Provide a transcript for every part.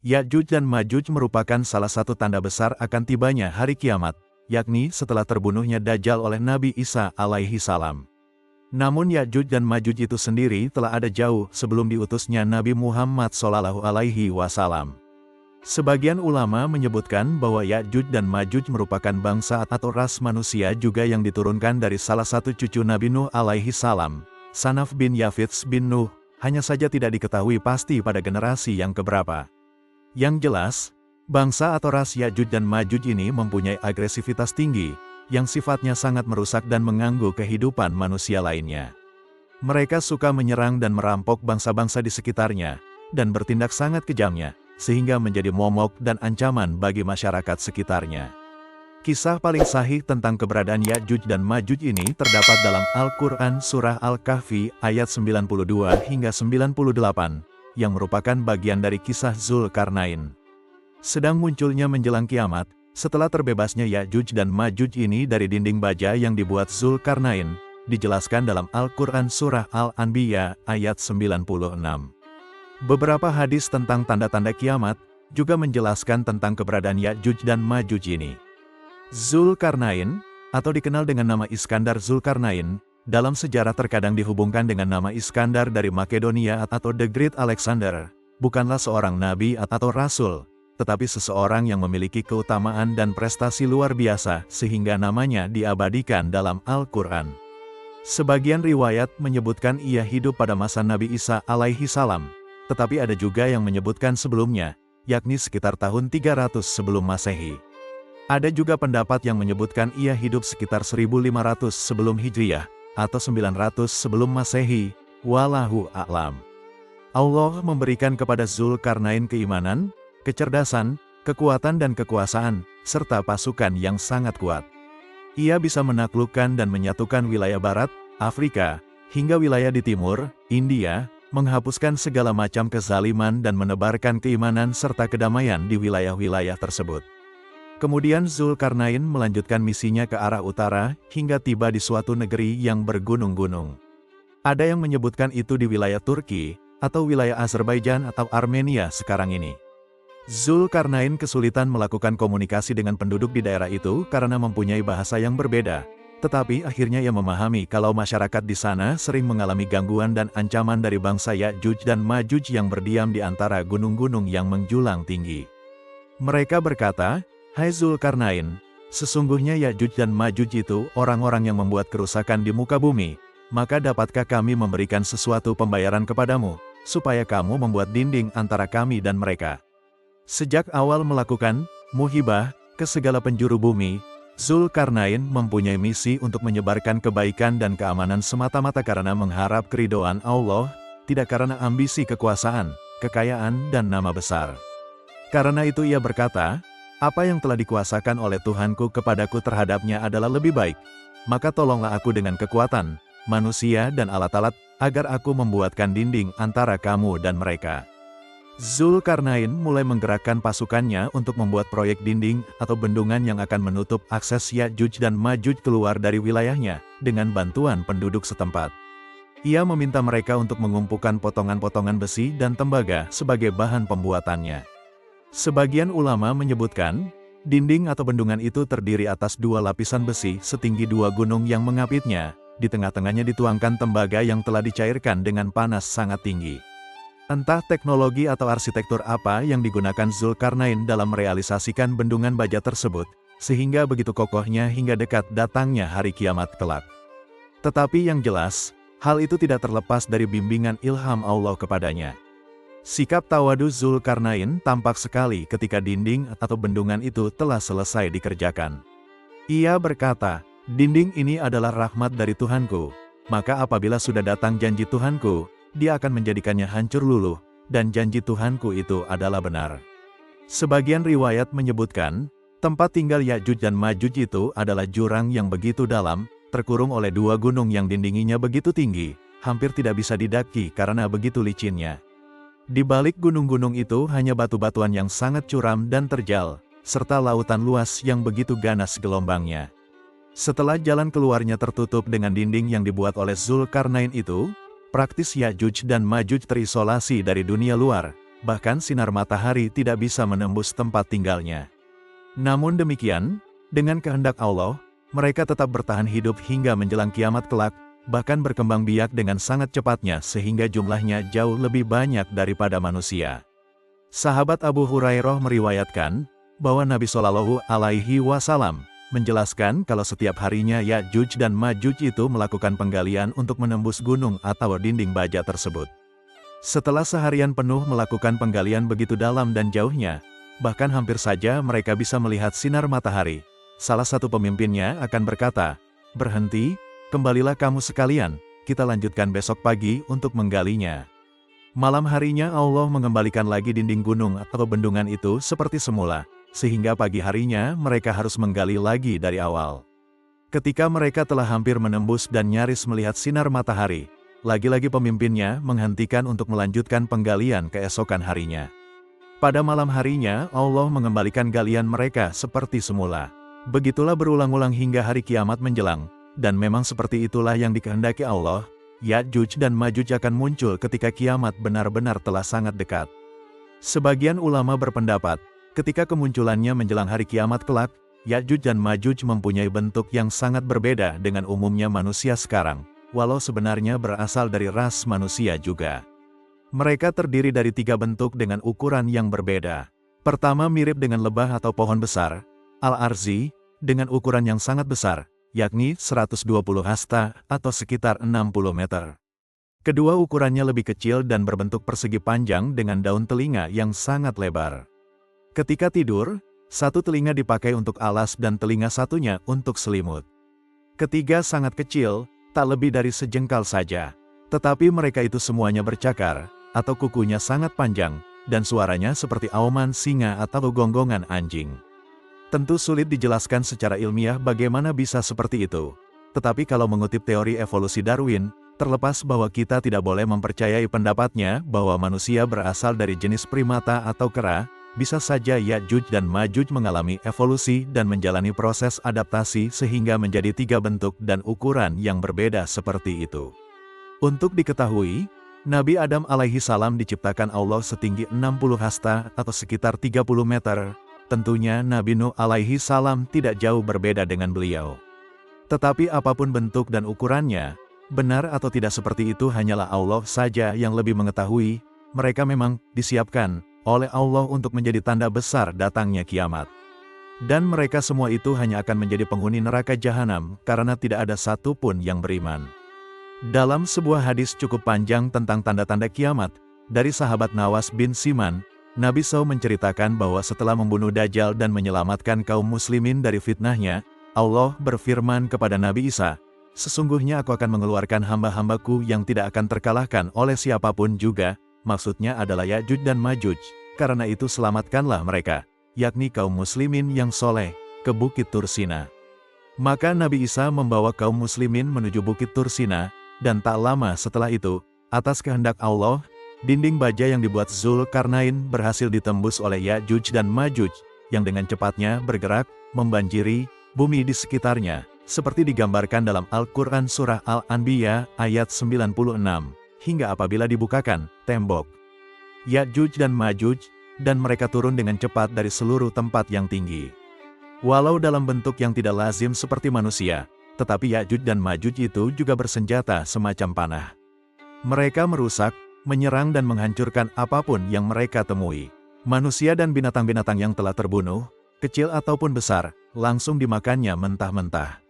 Ya'juj dan Ma'juj merupakan salah satu tanda besar akan tibanya hari kiamat, yakni setelah terbunuhnya Dajjal oleh Nabi Isa alaihi salam. Namun Ya'juj dan Ma'juj itu sendiri telah ada jauh sebelum diutusnya Nabi Muhammad SAW. Sebagian ulama menyebutkan bahwa Ya'juj dan Ma'juj merupakan bangsa atau ras manusia juga yang diturunkan dari salah satu cucu Nabi Nuh alaihi salam, Shanaf bin Yafits bin Nuh, hanya saja tidak diketahui pasti pada generasi yang keberapa. Yang jelas, bangsa atau ras Ya'juj dan Ma'juj ini mempunyai agresivitas tinggi, yang sifatnya sangat merusak dan mengganggu kehidupan manusia lainnya. Mereka suka menyerang dan merampok bangsa-bangsa di sekitarnya, dan bertindak sangat kejamnya, sehingga menjadi momok dan ancaman bagi masyarakat sekitarnya. Kisah paling sahih tentang keberadaan Ya'juj dan Ma'juj ini terdapat dalam Al-Quran Surah Al-Kahfi ayat 92 hingga 98, yang merupakan bagian dari kisah Zulkarnain. Sedang munculnya menjelang kiamat, setelah terbebasnya Ya'juj dan Ma'juj ini dari dinding baja yang dibuat Zulkarnain, dijelaskan dalam Al-Quran Surah Al-Anbiya ayat 96. Beberapa hadis tentang tanda-tanda kiamat, juga menjelaskan tentang keberadaan Ya'juj dan Ma'juj ini. Zulkarnain, atau dikenal dengan nama Iskandar Zulkarnain, dalam sejarah terkadang dihubungkan dengan nama Iskandar dari Makedonia atau The Great Alexander, bukanlah seorang nabi atau rasul, tetapi seseorang yang memiliki keutamaan dan prestasi luar biasa sehingga namanya diabadikan dalam Al-Quran. Sebagian riwayat menyebutkan ia hidup pada masa Nabi Isa alaihi salam, tetapi ada juga yang menyebutkan sebelumnya, yakni sekitar tahun 300 sebelum Masehi. Ada juga pendapat yang menyebutkan ia hidup sekitar 1500 sebelum Hijriyah, atau 900 sebelum Masehi, wallahu a'lam. Allah memberikan kepada Zulkarnain keimanan, kecerdasan, kekuatan dan kekuasaan, serta pasukan yang sangat kuat. Ia bisa menaklukkan dan menyatukan wilayah barat, Afrika, hingga wilayah di timur, India, menghapuskan segala macam kezaliman dan menebarkan keimanan serta kedamaian di wilayah-wilayah tersebut. Kemudian Zulkarnain melanjutkan misinya ke arah utara, hingga tiba di suatu negeri yang bergunung-gunung. Ada yang menyebutkan itu di wilayah Turki, atau wilayah Azerbaijan atau Armenia sekarang ini. Zulkarnain kesulitan melakukan komunikasi dengan penduduk di daerah itu karena mempunyai bahasa yang berbeda. Tetapi akhirnya ia memahami kalau masyarakat di sana sering mengalami gangguan dan ancaman dari bangsa Ya'juj dan Ma'juj yang berdiam di antara gunung-gunung yang menjulang tinggi. Mereka berkata, "Hai Zulkarnain, sesungguhnya Ya'juj dan Ma'juj itu orang-orang yang membuat kerusakan di muka bumi, maka dapatkah kami memberikan sesuatu pembayaran kepadamu, supaya kamu membuat dinding antara kami dan mereka?" Sejak awal melakukan muhibah ke segala penjuru bumi, Zulkarnain mempunyai misi untuk menyebarkan kebaikan dan keamanan semata-mata karena mengharap keridhaan Allah, tidak karena ambisi kekuasaan, kekayaan dan nama besar. Karena itu ia berkata, "Apa yang telah dikuasakan oleh Tuhanku kepadaku terhadapnya adalah lebih baik, maka tolonglah aku dengan kekuatan, manusia dan alat-alat, agar aku membuatkan dinding antara kamu dan mereka." Zulkarnain mulai menggerakkan pasukannya untuk membuat proyek dinding atau bendungan yang akan menutup akses Ya'juj dan Ma'juj keluar dari wilayahnya, dengan bantuan penduduk setempat. Ia meminta mereka untuk mengumpulkan potongan-potongan besi dan tembaga sebagai bahan pembuatannya. Sebagian ulama menyebutkan, dinding atau bendungan itu terdiri atas dua lapisan besi setinggi dua gunung yang mengapitnya, di tengah-tengahnya dituangkan tembaga yang telah dicairkan dengan panas sangat tinggi. Entah teknologi atau arsitektur apa yang digunakan Zulkarnain dalam merealisasikan bendungan baja tersebut, sehingga begitu kokohnya hingga dekat datangnya hari kiamat kelak. Tetapi yang jelas, hal itu tidak terlepas dari bimbingan ilham Allah kepadanya. Sikap tawadu Zulkarnain tampak sekali ketika dinding atau bendungan itu telah selesai dikerjakan. Ia berkata, "Dinding ini adalah rahmat dari Tuhanku, maka apabila sudah datang janji Tuhanku, Dia akan menjadikannya hancur luluh, dan janji Tuhanku itu adalah benar." Sebagian riwayat menyebutkan, tempat tinggal Ya'juj dan Ma'juj itu adalah jurang yang begitu dalam, terkurung oleh dua gunung yang dindinginya begitu tinggi, hampir tidak bisa didaki karena begitu licinnya. Di balik gunung-gunung itu hanya batu-batuan yang sangat curam dan terjal, serta lautan luas yang begitu ganas gelombangnya. Setelah jalan keluarnya tertutup dengan dinding yang dibuat oleh Zulkarnain itu, praktis Ya'juj dan Ma'juj terisolasi dari dunia luar, bahkan sinar matahari tidak bisa menembus tempat tinggalnya. Namun demikian, dengan kehendak Allah, mereka tetap bertahan hidup hingga menjelang kiamat kelak, bahkan berkembang biak dengan sangat cepatnya sehingga jumlahnya jauh lebih banyak daripada manusia. Sahabat Abu Hurairah meriwayatkan, bahwa Nabi Shallallahu Alaihi Wasallam menjelaskan kalau setiap harinya Ya'juj dan Ma'juj itu melakukan penggalian untuk menembus gunung atau dinding baja tersebut. Setelah seharian penuh melakukan penggalian begitu dalam dan jauhnya, bahkan hampir saja mereka bisa melihat sinar matahari, salah satu pemimpinnya akan berkata, "Berhenti, kembalilah kamu sekalian, kita lanjutkan besok pagi untuk menggalinya." Malam harinya Allah mengembalikan lagi dinding gunung atau bendungan itu seperti semula, sehingga pagi harinya mereka harus menggali lagi dari awal. Ketika mereka telah hampir menembus dan nyaris melihat sinar matahari, lagi-lagi pemimpinnya menghentikan untuk melanjutkan penggalian keesokan harinya. Pada malam harinya Allah mengembalikan galian mereka seperti semula. Begitulah berulang-ulang hingga hari kiamat menjelang, dan memang seperti itulah yang dikehendaki Allah. Ya'juj dan Ma'juj akan muncul ketika kiamat benar-benar telah sangat dekat. Sebagian ulama berpendapat, ketika kemunculannya menjelang hari kiamat kelak, Ya'juj dan Ma'juj mempunyai bentuk yang sangat berbeda dengan umumnya manusia sekarang, walau sebenarnya berasal dari ras manusia juga. Mereka terdiri dari 3 bentuk dengan ukuran yang berbeda. Pertama mirip dengan lebah atau pohon besar, Al-Arzi, dengan ukuran yang sangat besar, yakni 120 hasta atau sekitar 60 meter. Kedua ukurannya lebih kecil dan berbentuk persegi panjang dengan daun telinga yang sangat lebar. Ketika tidur, satu telinga dipakai untuk alas dan telinga satunya untuk selimut. Ketiga sangat kecil, tak lebih dari sejengkal saja. Tetapi mereka itu semuanya bercakar, atau kukunya sangat panjang, dan suaranya seperti auman singa atau gonggongan anjing. Tentu sulit dijelaskan secara ilmiah bagaimana bisa seperti itu. Tetapi kalau mengutip teori evolusi Darwin, terlepas bahwa kita tidak boleh mempercayai pendapatnya bahwa manusia berasal dari jenis primata atau kera, bisa saja Ya'juj dan Ma'juj mengalami evolusi dan menjalani proses adaptasi sehingga menjadi 3 bentuk dan ukuran yang berbeda seperti itu. Untuk diketahui, Nabi Adam alaihi salam diciptakan Allah setinggi 60 hasta atau sekitar 30 meter. Tentunya Nabi Nuh alaihi salam tidak jauh berbeda dengan beliau. Tetapi apapun bentuk dan ukurannya, benar atau tidak seperti itu hanyalah Allah saja yang lebih mengetahui. Mereka memang disiapkan oleh Allah untuk menjadi tanda besar datangnya kiamat. Dan mereka semua itu hanya akan menjadi penghuni neraka jahanam karena tidak ada satupun yang beriman. Dalam sebuah hadis cukup panjang tentang tanda-tanda kiamat, dari sahabat Nawas bin Siman, Nabi SAW menceritakan bahwa setelah membunuh Dajjal dan menyelamatkan kaum muslimin dari fitnahnya, Allah berfirman kepada Nabi Isa, "Sesungguhnya aku akan mengeluarkan hamba-hambaku yang tidak akan terkalahkan oleh siapapun juga," maksudnya adalah Ya'juj dan Ma'juj, karena itu selamatkanlah mereka, yakni kaum muslimin yang soleh, ke Bukit Tursina. Maka Nabi Isa membawa kaum muslimin menuju Bukit Tursina, dan tak lama setelah itu, atas kehendak Allah, dinding baja yang dibuat Zulkarnain berhasil ditembus oleh Ya'juj dan Ma'juj, yang dengan cepatnya bergerak, membanjiri bumi di sekitarnya, seperti digambarkan dalam Al-Quran Surah Al-Anbiya ayat 96, hingga apabila dibukakan tembok Ya'juj dan Ma'juj, dan mereka turun dengan cepat dari seluruh tempat yang tinggi. Walau dalam bentuk yang tidak lazim seperti manusia, tetapi Ya'juj dan Ma'juj itu juga bersenjata semacam panah. Mereka merusak, menyerang dan menghancurkan apapun yang mereka temui. Manusia dan binatang-binatang yang telah terbunuh, kecil ataupun besar, langsung dimakannya mentah-mentah.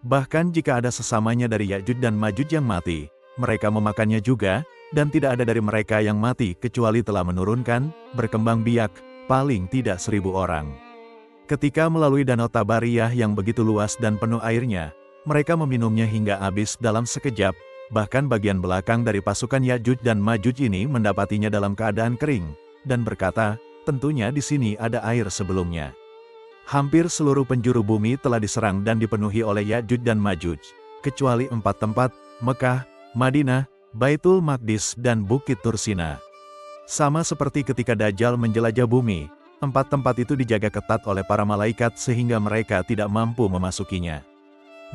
Bahkan jika ada sesamanya dari Ya'juj dan Ma'juj yang mati, mereka memakannya juga, dan tidak ada dari mereka yang mati kecuali telah menurunkan, berkembang biak, paling tidak 1000 orang. Ketika melalui Danau Tabariyah yang begitu luas dan penuh airnya, mereka meminumnya hingga habis dalam sekejap. Bahkan bagian belakang dari pasukan Ya'juj dan Ma'juj ini mendapatinya dalam keadaan kering, dan berkata, tentunya di sini ada air sebelumnya. Hampir seluruh penjuru bumi telah diserang dan dipenuhi oleh Ya'juj dan Ma'juj, kecuali 4 tempat, Mekah, Madinah, Baitul Maqdis dan Bukit Tursina. Sama seperti ketika Dajjal menjelajah bumi, 4 tempat itu dijaga ketat oleh para malaikat sehingga mereka tidak mampu memasukinya.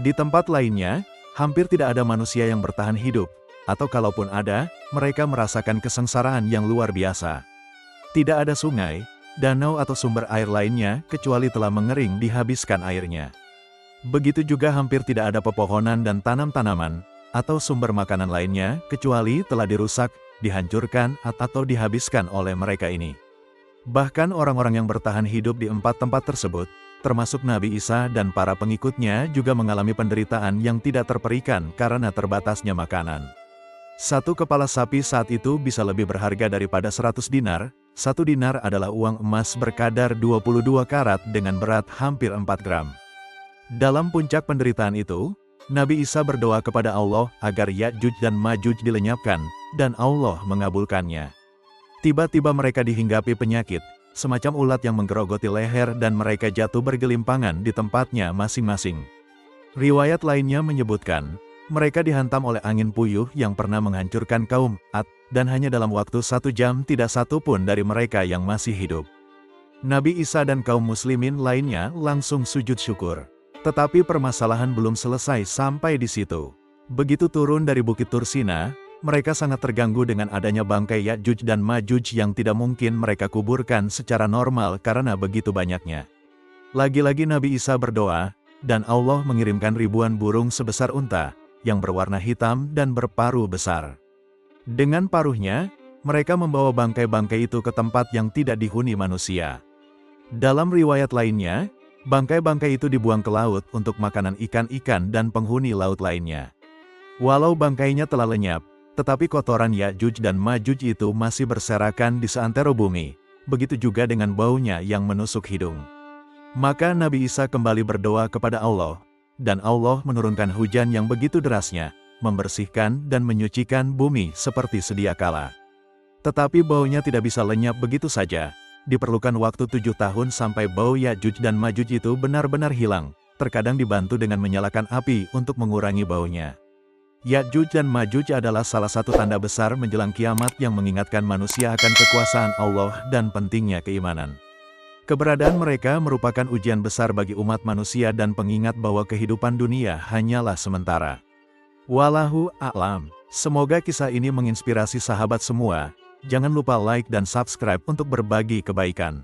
Di tempat lainnya, hampir tidak ada manusia yang bertahan hidup, atau kalaupun ada, mereka merasakan kesengsaraan yang luar biasa. Tidak ada sungai, danau atau sumber air lainnya kecuali telah mengering dihabiskan airnya. Begitu juga hampir tidak ada pepohonan dan tanam-tanaman, atau sumber makanan lainnya kecuali telah dirusak, dihancurkan, atau dihabiskan oleh mereka ini. Bahkan orang-orang yang bertahan hidup di 4 tempat tersebut, termasuk Nabi Isa dan para pengikutnya juga mengalami penderitaan yang tidak terperikan karena terbatasnya makanan. Satu kepala sapi saat itu bisa lebih berharga daripada 100 dinar, 1 dinar adalah uang emas berkadar 22 karat dengan berat hampir 4 gram. Dalam puncak penderitaan itu, Nabi Isa berdoa kepada Allah agar Ya'juj dan Ma'juj dilenyapkan, dan Allah mengabulkannya. Tiba-tiba mereka dihinggapi penyakit, semacam ulat yang menggerogoti leher dan mereka jatuh bergelimpangan di tempatnya masing-masing. Riwayat lainnya menyebutkan, mereka dihantam oleh angin puyuh yang pernah menghancurkan kaum Ad, dan hanya dalam waktu 1 jam tidak satu pun dari mereka yang masih hidup. Nabi Isa dan kaum muslimin lainnya langsung sujud syukur. Tetapi permasalahan belum selesai sampai di situ. Begitu turun dari Bukit Tursina, mereka sangat terganggu dengan adanya bangkai Ya'juj dan Ma'juj yang tidak mungkin mereka kuburkan secara normal karena begitu banyaknya. Lagi-lagi Nabi Isa berdoa, dan Allah mengirimkan ribuan burung sebesar unta, yang berwarna hitam dan berparuh besar. Dengan paruhnya, mereka membawa bangkai-bangkai itu ke tempat yang tidak dihuni manusia. Dalam riwayat lainnya, bangkai-bangkai itu dibuang ke laut untuk makanan ikan-ikan dan penghuni laut lainnya. Walau bangkainya telah lenyap, tetapi kotoran Ya'juj dan Ma'juj itu masih berserakan di seantero bumi, begitu juga dengan baunya yang menusuk hidung. Maka Nabi Isa kembali berdoa kepada Allah, dan Allah menurunkan hujan yang begitu derasnya, membersihkan dan menyucikan bumi seperti sedia kala. Tetapi baunya tidak bisa lenyap begitu saja. Diperlukan waktu 7 tahun sampai bau Ya'juj dan Ma'juj itu benar-benar hilang, terkadang dibantu dengan menyalakan api untuk mengurangi baunya. Ya'juj dan Ma'juj adalah salah satu tanda besar menjelang kiamat yang mengingatkan manusia akan kekuasaan Allah dan pentingnya keimanan. Keberadaan mereka merupakan ujian besar bagi umat manusia dan pengingat bahwa kehidupan dunia hanyalah sementara. Wallahu a'lam. Semoga kisah ini menginspirasi sahabat semua. Jangan lupa like dan subscribe untuk berbagi kebaikan.